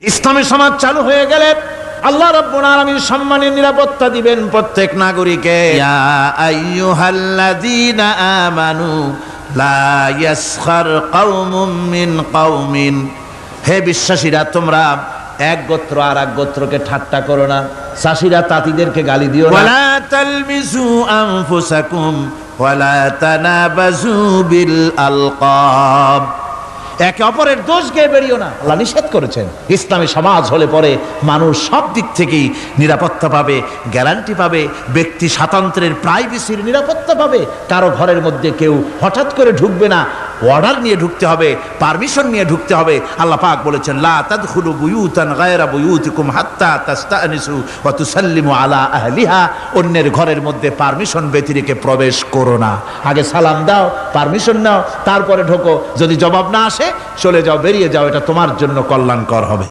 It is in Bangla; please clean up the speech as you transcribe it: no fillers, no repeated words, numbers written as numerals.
ইসলামী সমাজ চালু হয়ে গেলে আল্লাহ রাব্বুল আলামিন সম্মানের নিরাপত্তা দিবেন প্রত্যেক নাগরিককে। ইয়া আইয়ুহাল্লাযীনা আমানু লা ইয়াসখার কওমুম মিন কওমিন, হে বিশ্বাসীরা তোমরা এক গোত্র আর এক গোত্রকে ঠাট্টা করো না, চাষীরা তাঁতিদেরকে গালি দিও না। ওয়ালা তালমিজু আনফুসাকুম ওয়ালা তানাবাজু বিল আলকাব, একে অপরের দোষ গিয়ে বেরিও না, আল্লাহ নিষেধ করেছেন। ইসলামী সমাজ হলে পরে মানুষ সব দিক থেকেই নিরাপত্তা পাবে, গ্যারান্টি পাবে, ব্যক্তি স্বাতন্ত্র্যের প্রাইভেসির নিরাপত্তা পাবে। কারো ঘরের মধ্যে কেউ হঠাৎ করে ঢুকবে না, অর্ডার নিয়ে ঢুকতে হবে, পারমিশন নিয়ে ঢুকতে হবে। আল্লাহ পাক বলেছেন লা তাদখুলু বুয়ুতান গায়রা বুয়ুতিকুম হাত্তা তাস্তানিসু ওয়া তুসাল্লিমু আলা আহলিহা, অন্যের ঘরের মধ্যে পারমিশন ব্যতি রেখে প্রবেশ করো না। আগে সালাম দাও, পারমিশন নাও, তারপরে ঢোকো। যদি জবাব না আসে চলে যাও, বেরিয়ে যাও, এটা তোমার জন্য কল্যাণকর হবে।